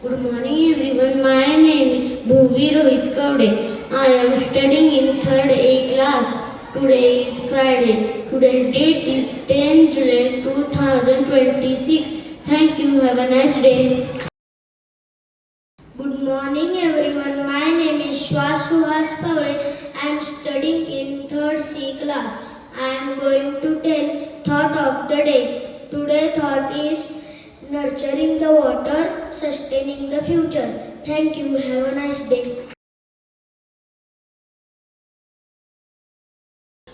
Good morning everyone. My name is Bhuvi Rohit Kaude. I am studying in 3rd A class. Today is Friday. Today's date is 10 July 2026. Thank you. Have a nice day. Good morning everyone. My name is Shwasuhas Pavle. I am studying in 3rd C class. I am going to tell thought of the day. Today's thought is nurturing the water, sustaining the future. Thank you. Have a nice day.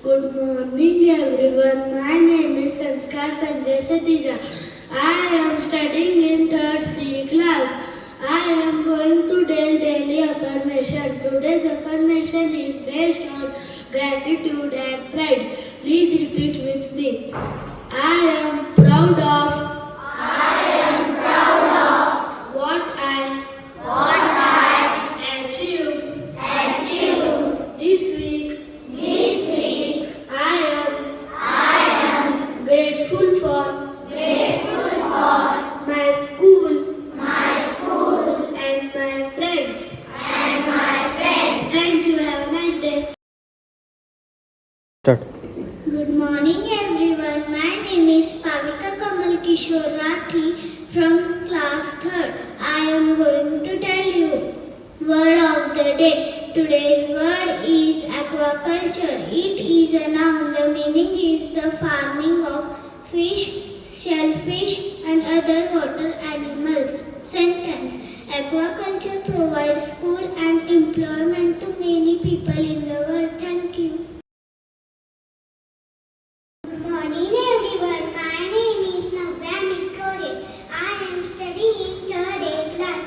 Good morning everyone. My name is Sanskar Sanjay Satija. I am studying in 3rd C class. I am going to tell daily affirmation. Today's affirmation is based on gratitude and pride. Please repeat with me. I am proud of what I achieved this week. I am grateful for my school and my friends. Thank you. Have a nice day. Start. Good morning everyone. My name is Pavika Kamal Kishore Rathi from class 3rd. I am going to tell you word of the day. Today's word is aquaculture. It is a noun. The meaning is the farming of fish, shellfish and other water animals. Sentence. Aquaculture provides food and employment to many people in the world. Thank you. Good morning everyone. My name is Navya Mikore. I am studying in 3rd A class.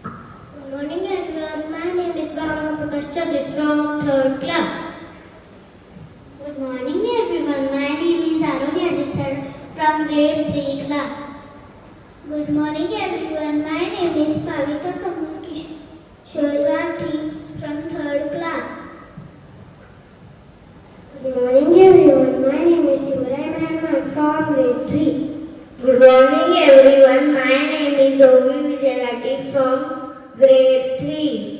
Good morning everyone. My name is Bhavana Prakash Chadha from 3rd class. Good morning everyone. My name is Arunya Jisar from grade 3 class. Good morning everyone. My name is Pavika Kamal Kishore Rathi from 3rd class. Good morning everyone. My name is Ibrahim Rahman from grade 3. Good morning everyone. My name is Ovi Vijayarati from grade 3.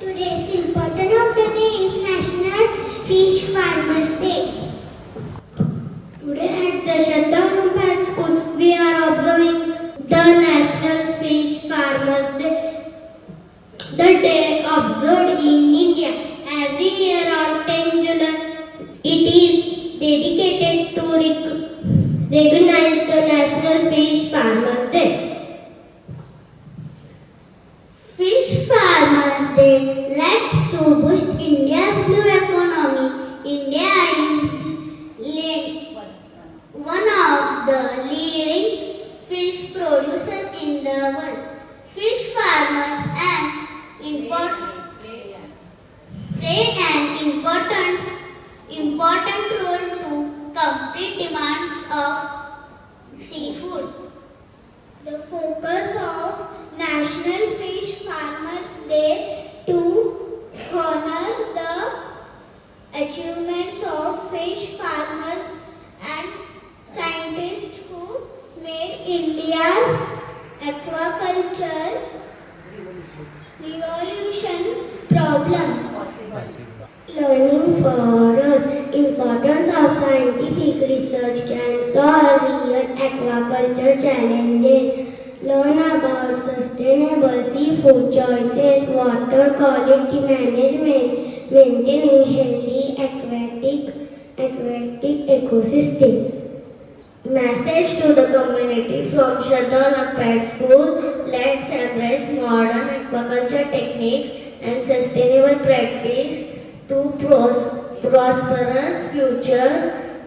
Today's important of the day is National Fish Farmers Day. Today at the Shadda School we are observing the National Fish Farmers Day. The day observed in India every year on 10 July. It is dedicated to recognize the National Fish Farmers Day. Fish Farmers Day leads to boost India's blue economy. India is one of the leading fish producers in the world. Fish farmers play an important role to complete demands of seafood. The focus of National Fish Farmers Day to honor the achievements of fish farmers and scientists who made India's aquaculture revolution problem. Learning for us. Importance of scientific research can solve real aquaculture challenges. Learn about sustainable seafood choices, water quality management, maintaining healthy aquatic ecosystem. Message to the community from Shadda Pet School. Let's embrace modern aquaculture techniques and sustainable practice to prosperous future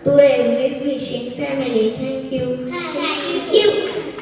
to every fishing family. Thank you. Thank you.